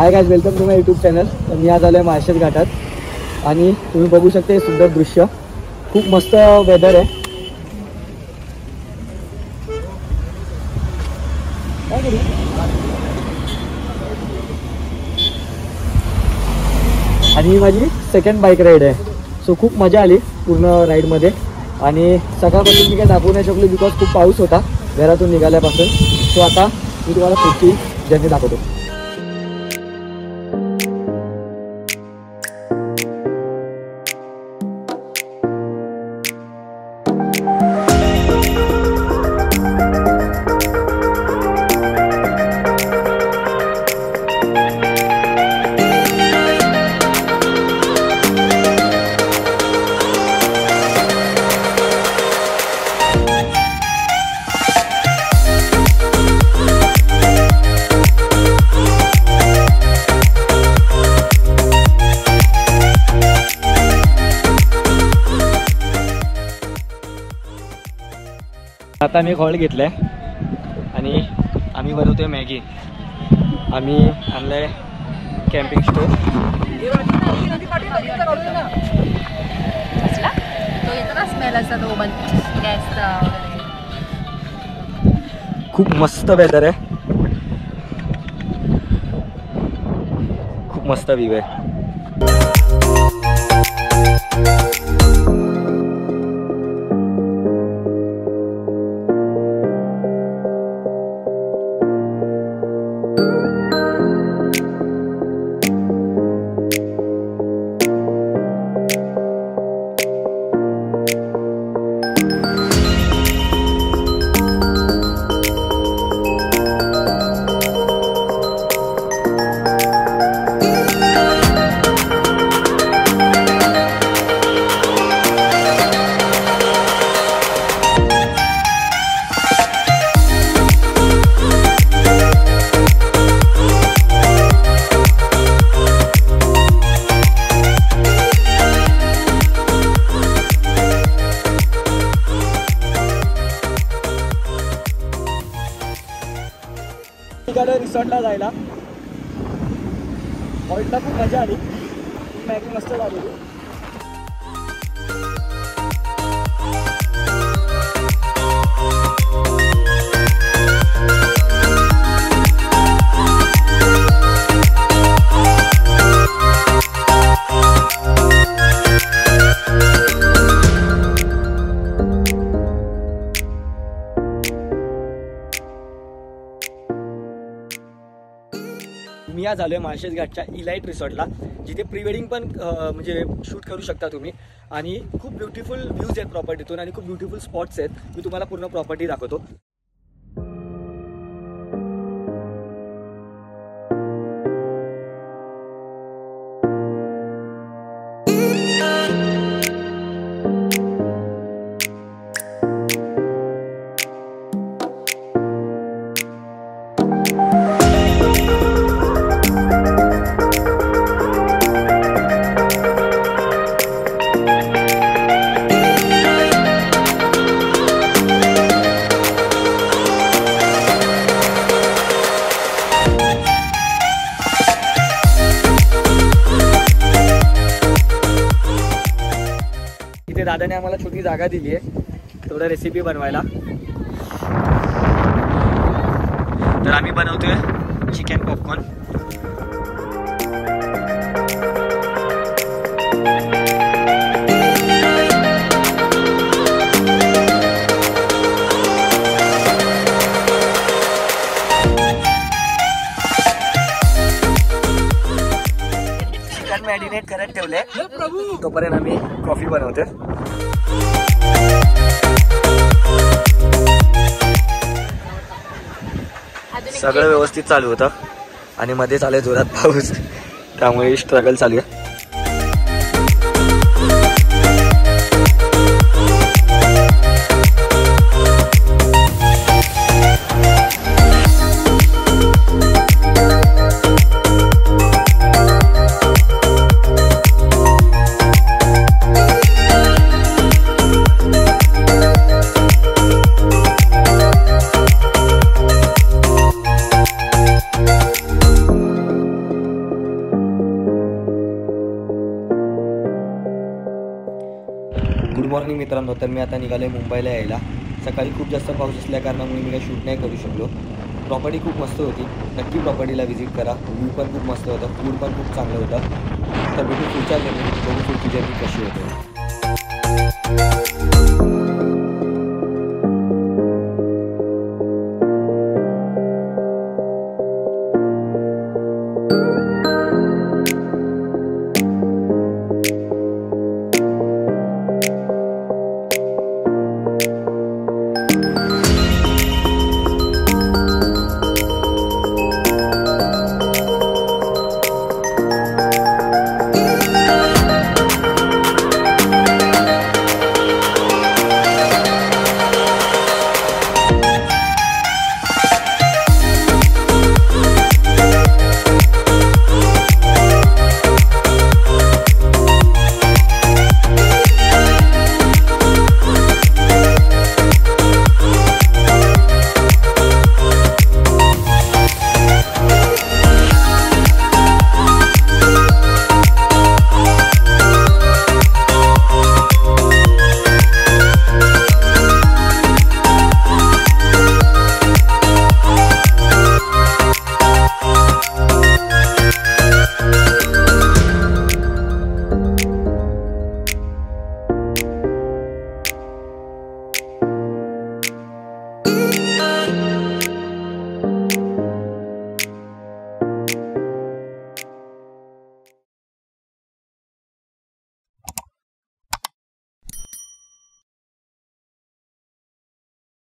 Hi guys, welcome to my YouTube channel. तर मी आज आलो आहे माळशेज घाटात आणि तुम्ही बघू शकता हे सुंदर दृश्य. खूप मस्त वेदर आहे. आणि माझी सेकंड बाईक राईड आहे. सो खूप मजा आली पूर्ण राईडमध्ये. आणि सकाळपासून मी काय दाखवू नाही शकलो बिकॉज खूप पाऊस होता घरातून निघाल्यापासून. सो आता मी तुम्हाला पुढची जर्नी दाखवतो. आता मी हॉल घेतलाय आणि आम्ही बनवतोय मॅगी. आम्ही आणलाय कॅम्पिंग स्टोव. खूप मस्त वेदर आहे. खूप मस्त व्ह्यू आहे. रिसॉर्टला जायला हॉल्टला खूप मजा आली. मॅगी मस्त झाली. मी आज आलो आहे माळशेज घाटच्या इलाइट रिसॉर्टला, जिथे प्री वेडिंग पण म्हणजे शूट करू शकता तुम्ही. आणि खूप ब्युटिफुल व्ह्यूज आहेत प्रॉपर्टीतून आणि खूप ब्युटिफुल स्पॉट्स आहेत. मी तुम्हाला पूर्ण प्रॉपर्टी दाखवतो. इथे दादाने आम्हाला छोटी जागा दिली आहे थोडं रेसिपी बनवायला. तर आम्ही बनवतोय चिकन पॉपकॉर्न. चिकन मॅरिनेट करत ठेवले, तोपर्यंत आम्ही कॉफी बनवते. सगळं व्यवस्थित चालू होतं आणि मध्ये चालू आहे जोरात पाऊस, त्यामुळे स्ट्रगल चालू आहे. गुड मॉर्निंग मित्रांनो. तर मी आता निघालो आहे मुंबईला यायला. सकाळी खूप जास्त पाऊस असल्या कारणामुळे मी काही शूट नाही करू शकलो. प्रॉपर्टी खूप मस्त होती, नक्की प्रॉपर्टीला व्हिजिट करा. व्ह्यू पण खूप मस्त होतं, फूड पण खूप चांगलं होतं. तर भेटू पुढच्या जर्नी, बघू पुढची जर्नी कशी होते.